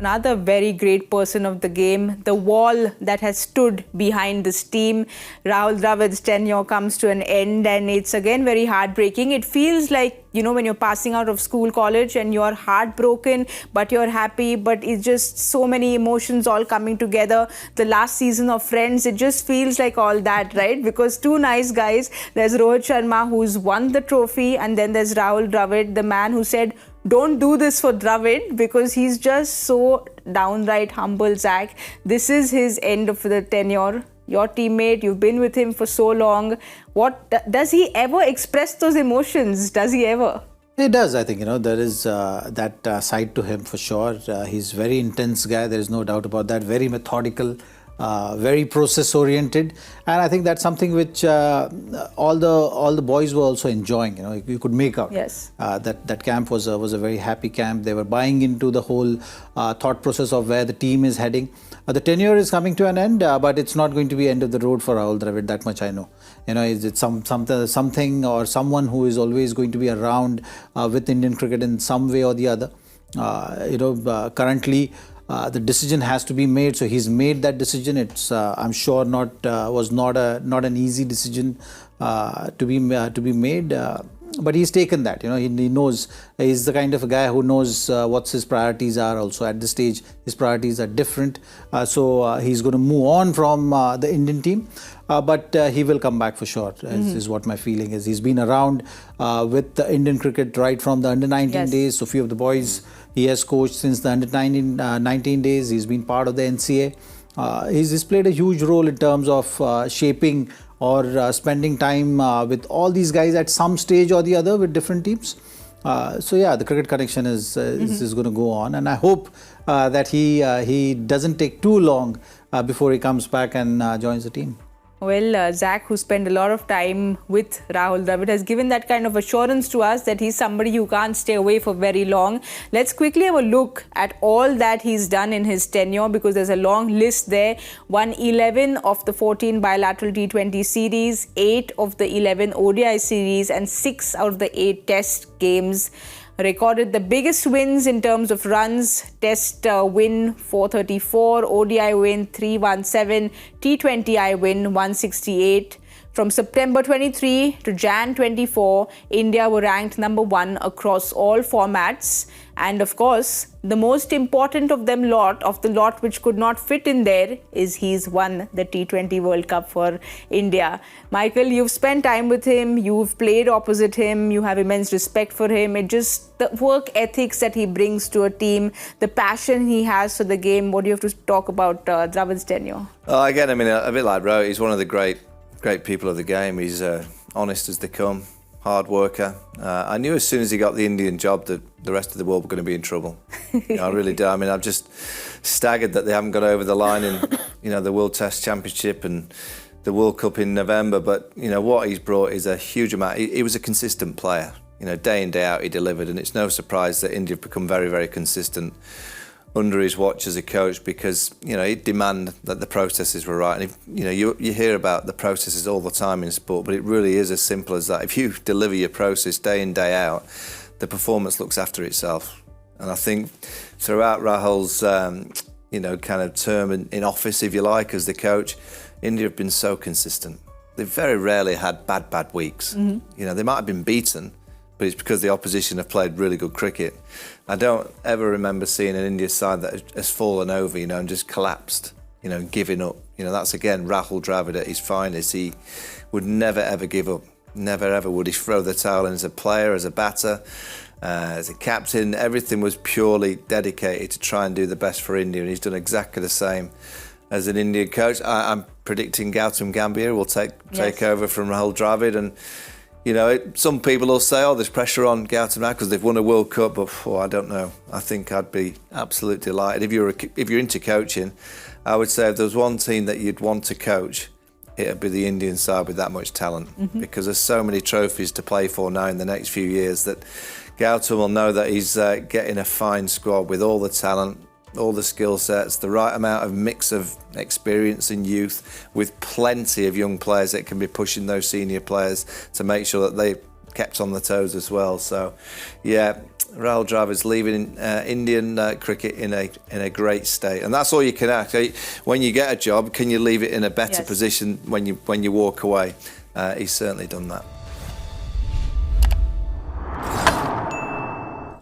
Another very great person of the game, the wall that has stood behind this team. Rahul Dravid's tenure comes to an end, and it's again very heartbreaking. It feels like, you know, when you're passing out of school, college, and you're heartbroken, but you're happy, but it's just so many emotions all coming together. The last season of Friends, it just feels like all that, right? Because two nice guys, there's Rohit Sharma, who's won the trophy, and then there's Rahul Dravid, the man who said, don't do this for Dravid, because he's just so downright humble, Zach. This is his end of the tenure. Your teammate, you've been with him for so long. What does he ever express those emotions? Does he ever? He does, I think. You know, there is that side to him for sure. He's a very intense guy. There is no doubt about that. Very methodical. Very process oriented, and I think that's something which all the boys were also enjoying. You know, you could make out. Yes. That camp was a very happy camp. They were buying into the whole thought process of where the team is heading. The tenure is coming to an end, but it's not going to be end of the road for Rahul Dravid. That much I know. You know, it's something or someone who is always going to be around with Indian cricket in some way or the other. Currently. The decision has to be made, so he's made that decision. It's I'm sure was not an easy decision to be made, but he's taken that. You know, he knows he's the kind of a guy who knows what his priorities are. Also at this stage, his priorities are different, so he's going to move on from the Indian team. But he will come back for sure, is what my feeling is. He's been around with the Indian cricket right from the under-19 days. So few of the boys he has coached since the under-19 days. He's been part of the NCA. He's played a huge role in terms of shaping or spending time with all these guys at some stage or the other with different teams. So yeah, the cricket connection is going to go on, and I hope that he doesn't take too long before he comes back and joins the team. Well, Zach, who spent a lot of time with Rahul Dravid, has given that kind of assurance to us that he's somebody who can't stay away for very long. Let's quickly have a look at all that he's done in his tenure, because there's a long list there. Won 11 of the 14 bilateral T20 series, 8 of the 11 ODI series, and 6 out of the 8 test games. Recorded the biggest wins in terms of runs. Test win 434, ODI win 317, T20I win 168. From September 23 to Jan 24, India were ranked number 1 across all formats. And of course, the most important of the lot which could not fit in there is he's won the T20 World Cup for India. Michael, you've spent time with him, you've played opposite him, you have immense respect for him. It just, the work ethics that he brings to a team, the passion he has for the game. What do you have to talk about Dravid's tenure? Again, I mean, a bit like Rohit, he's one of the great people of the game. He's honest as they come, hard worker. I knew as soon as he got the Indian job that the rest of the world were going to be in trouble. I really do. I mean, I'm just staggered that they haven't got over the line in, the World Test Championship and the World Cup in November. But, what he's brought is a huge amount. He was a consistent player. Day in, day out, he delivered. And it's no surprise that India have become very, very consistent under his watch as a coach, because he'd demand that the processes were right. And if, you hear about the processes all the time in sport, but it really is as simple as that. If you deliver your process day in, day out, the performance looks after itself. And I think throughout Rahul's kind of term in office, if you like, as the coach, India have been so consistent. They've very rarely had bad weeks. They might have been beaten, but it's because the opposition have played really good cricket. I don't ever remember seeing an India side that has fallen over, and just collapsed, giving up. That's again Rahul Dravid at his finest. He would never ever give up. Never ever would he throw the towel in as a player, as a batter, as a captain. Everything was purely dedicated to try and do the best for India, and he's done exactly the same as an Indian coach. I'm predicting Gautam Gambhir will take over from Rahul Dravid, and some people will say, there's pressure on Gautam now because they've won a World Cup, but I don't know. I think I'd be absolutely delighted. If you're into coaching, I would say if there was one team that you'd want to coach, it'd be the Indian side with that much talent, because there's so many trophies to play for now in the next few years that Gautam will know that he's getting a fine squad with all the talent, all the skill sets, the right amount of mix of experience and youth, with plenty of young players that can be pushing those senior players to make sure that they kept on the toes as well. So, yeah, Rahul Dravid's leaving Indian cricket in a great state, and that's all you can ask. When you get a job, can you leave it in a better Yes. position when you walk away? He's certainly done that.